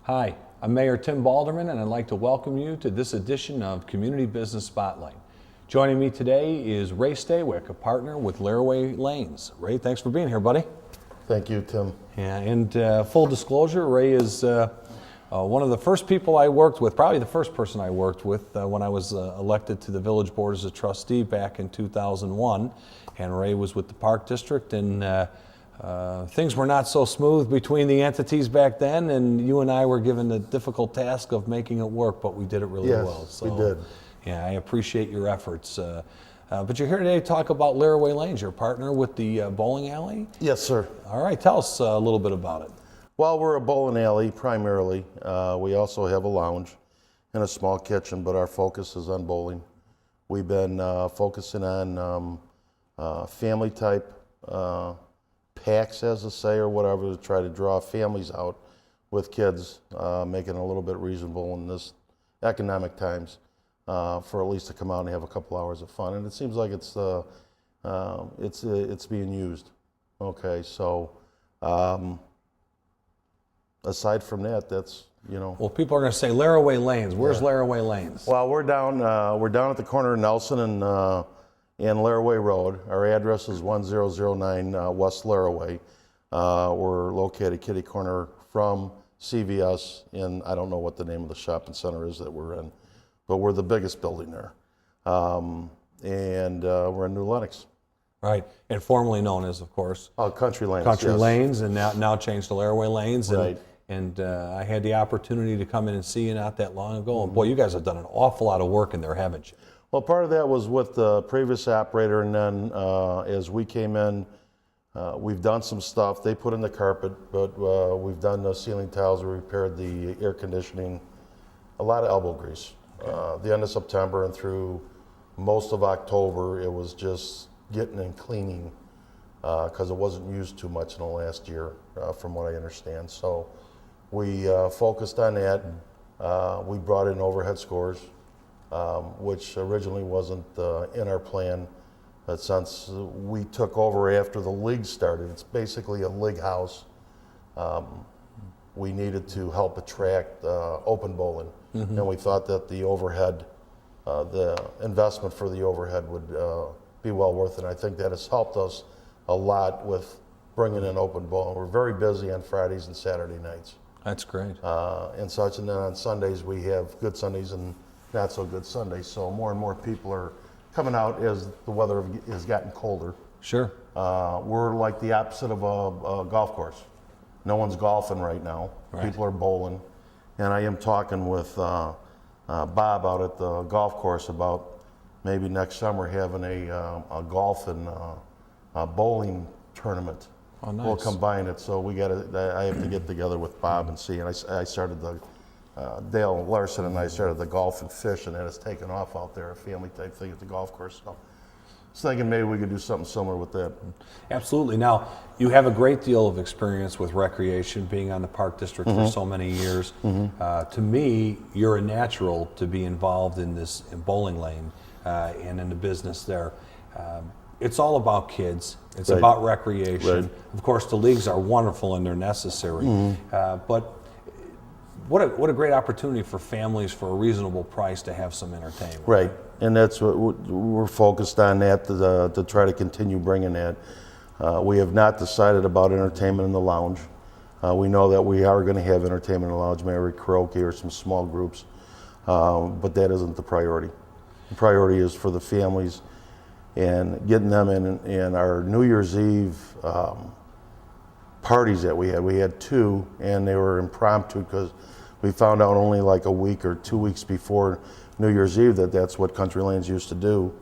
Hi, I'm Mayor Tim Balderman, and I'd like to welcome you to this edition of Community Business Spotlight. Joining me today is Ray Staywick, a partner with Laraway Lanes. Ray, thanks for being here, buddy. Thank you, Tim. Yeah, and full disclosure, Ray is one of the first people I worked with, probably the first person I worked with when I was elected to the village board as a trustee back in 2001. And Ray was with the Park District, and things were not so smooth between the entities back then, and you and I were given the difficult task of making it work, but we did it really well. So, we did. Yeah, I appreciate your efforts. But you're here today to talk about Laraway Lanes, your partner with the bowling alley? Yes, sir. All right, tell us a little bit about it. Well, we're a bowling alley primarily. We also have a lounge and a small kitchen, but our focus is on bowling. We've been focusing on family type packs, as to say, or whatever, to try to draw families out with kids, making it a little bit reasonable in this economic times, for at least to come out and have a couple hours of fun. And it seems like it's being used. Okay, so aside from that, that's, you know. Well, people are going to say Laraway Lanes. Where's Laraway Lanes? Well, we're down at the corner of Nelson and Laraway Road. Our address is 1009 West Laraway. We're located kitty corner from CVS in, I don't know what the name of the shopping center is that we're in, but we're the biggest building there. And we're in New Lenox. Right, and formerly known as, of course, Country Lanes. Country yes. Lanes, and now changed to Laraway Lanes. And, Right. And I had the opportunity to come in and see you not that long ago. And boy, you guys have done an awful lot of work in there, haven't you? Well, part of that was with the previous operator, and then as we came in, we've done some stuff. They put in the carpet, but we've done the ceiling tiles, we repaired the air conditioning, a lot of elbow grease. The end of September and through most of October, it was just getting and cleaning because it wasn't used too much in the last year, from what I understand. So we focused on that. We brought in overhead scores, which originally wasn't in our plan. But since we took over after the league started, it's basically a league house. We needed to help attract open bowling. Mm-hmm. And we thought that the overhead, the investment for the overhead would be well worth it. And I think that has helped us a lot with bringing in open bowling. We're very busy on Fridays and Saturday nights. That's great. And such, and then on Sundays we have good Sundays and not so good Sundays. So more and more people are coming out as the weather has gotten colder. Sure. We're like the opposite of a golf course. No one's golfing right now. Right. People are bowling. And I am talking with Bob out at the golf course about maybe next summer having a golf and bowling tournament. Oh, nice. We'll combine it. So I have to get together with Bob and see. And I started Dale Larson and I started the golf and fish, and that has taken off out there, a family type thing at the golf course. So I was thinking maybe we could do something similar with that. Absolutely. Now, you have a great deal of experience with recreation, being on the Park District Mm-hmm. for so many years. Mm-hmm. To me, you're a natural to be involved in this bowling lane and in the business there. It's all about kids. It's Right. about recreation. Right. Of course, the leagues are wonderful and they're necessary. Mm-hmm. But what a great opportunity for families for a reasonable price to have some entertainment. Right, and that's what we're focused on, that to try to continue bringing that. We have not decided about entertainment in the lounge. We know that we are going to have entertainment in the lounge, maybe karaoke or some small groups, but that isn't the priority. The priority is for the families and getting them in our New Year's Eve parties that we had. We had two, and they were impromptu because we found out only like a week or 2 weeks before New Year's Eve that that's what Country Lanes used to do.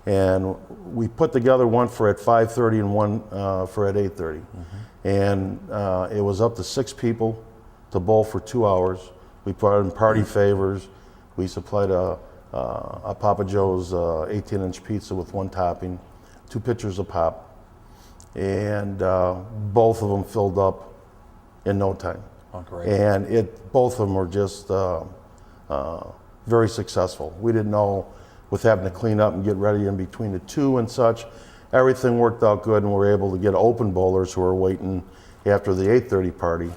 And we put together one for at 5:30 and one for at 8:30. Mm-hmm. And it was up to 6 people to bowl for 2 hours. We put in party favors. We supplied a Papa Joe's 18-inch pizza with 1 topping, 2 pitchers of pop. And both of them filled up in no time. Oh, great. And both of them were just very successful. We didn't know, with having to clean up and get ready in between the two and such, everything worked out good, and we were able to get open bowlers who were waiting after the 8:30 party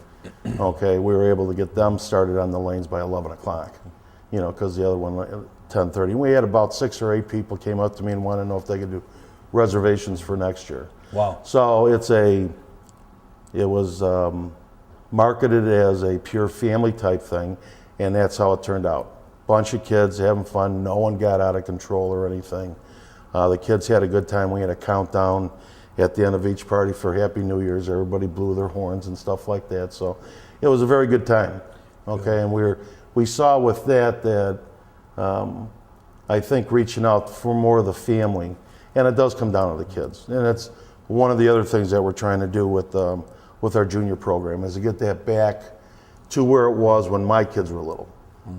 Okay, we were able to get them started on the lanes by 11 o'clock, because the other one, 10:30. We had about 6 or 8 people came up to me and wanted to know if they could do reservations for next year. Wow. So it was marketed as a pure family type thing, and that's how it turned out. Bunch of kids having fun. No one got out of control or anything. The kids had a good time. We had a countdown at the end of each party for Happy New Year's. Everybody blew their horns and stuff like that. So it was a very good time. Okay, and we saw with that I think reaching out for more of the family, and it does come down to the kids. And it's one of the other things that we're trying to do with our junior program is to get that back to where it was when my kids were little.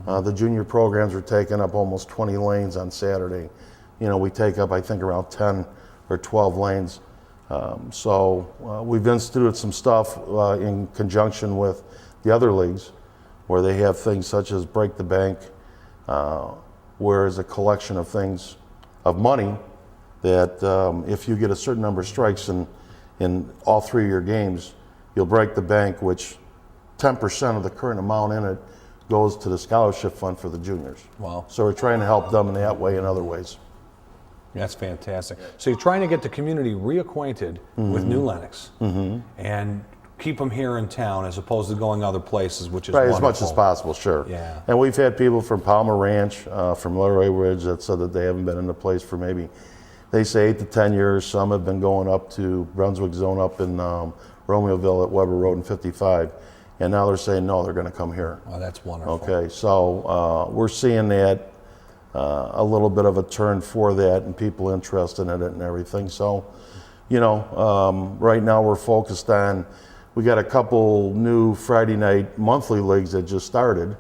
The junior programs were taking up almost 20 lanes on Saturday. We take up, I think, around 10 or 12 lanes. So we've instituted some stuff in conjunction with the other leagues where they have things such as Break the Bank, where is a collection of things, of money, that if you get a certain number of strikes in all 3 of your games, you'll break the bank, which 10% of the current amount in it goes to the scholarship fund for the juniors. Wow. So we're trying to help them in that way and other ways. That's fantastic. So you're trying to get the community reacquainted with New Lenox and keep them here in town as opposed to going other places, which is Right, wonderful. as much as possible, sure. Yeah. And we've had people from Palmer Ranch, from Laraway Ridge, that said that they haven't been in the place for maybe, they say 8 to 10 years. Some have been going up to Brunswick Zone up in Romeoville at Weber Road and 55. And now they're saying, no, they're going to come here. Oh, that's wonderful. Okay, so we're seeing that a little bit of a turn for that and people interested in it and everything. So, right now we're focused on, we got a couple new Friday night monthly leagues that just started.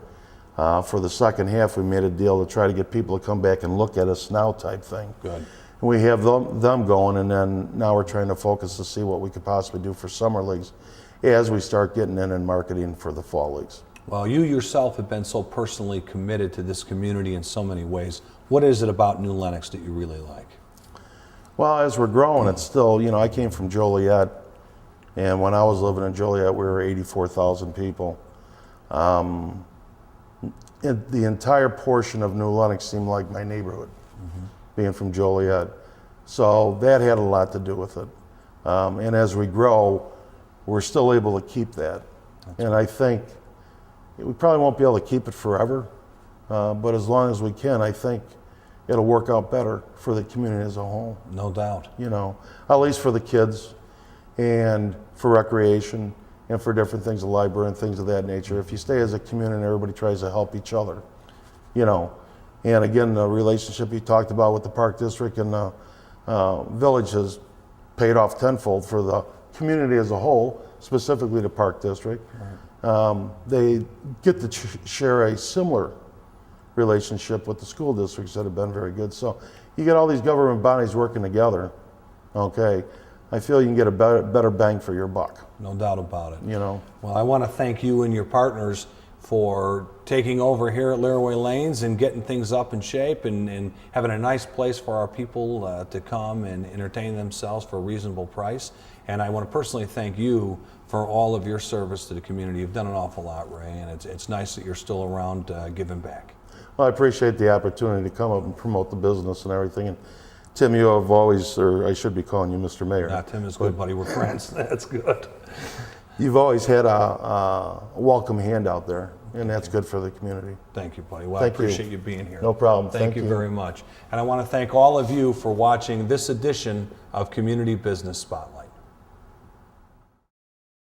For the second half, we made a deal to try to get people to come back and look at us now type thing. Good. And we have them going, and then now we're trying to focus to see what we could possibly do for summer leagues as we start getting in and marketing for the fall leagues. Well, you yourself have been so personally committed to this community in so many ways. What is it about New Lenox that you really like? Well, as we're growing, it's still, I came from Joliet, and when I was living in Joliet, we were 84,000 people. The entire portion of New Lenox seemed like my neighborhood, being from Joliet. So that had a lot to do with it. And as we grow, we're still able to keep that. And I think we probably won't be able to keep it forever, but as long as we can, I think it'll work out better for the community as a whole. No doubt. At least for the kids and for recreation and for different things, the library and things of that nature. If you stay as a community and everybody tries to help each other, And again, the relationship you talked about with the Park District and the village has paid off tenfold for the community as a whole, specifically the Park District. Right. They get to share a similar relationship with the school districts that have been very good. So you get all these government bodies working together, okay, I feel you can get a better bang for your buck. No doubt about it. Well, I want to thank you and your partners for taking over here at Laraway Lanes and getting things up in shape and having a nice place for our people to come and entertain themselves for a reasonable price. And I want to personally thank you for all of your service to the community. You've done an awful lot, Ray, and it's nice that you're still around giving back. Well, I appreciate the opportunity to come up and promote the business and everything. And Tim, you have always, or I should be calling you Mr. Mayor. Nah, Tim is good, buddy. We're friends. That's good. You've always had a welcome hand out there, and that's good for the community. Thank you, buddy. Well, I appreciate you being here. No problem. Thank you very much. And I want to thank all of you for watching this edition of Community Business Spotlight.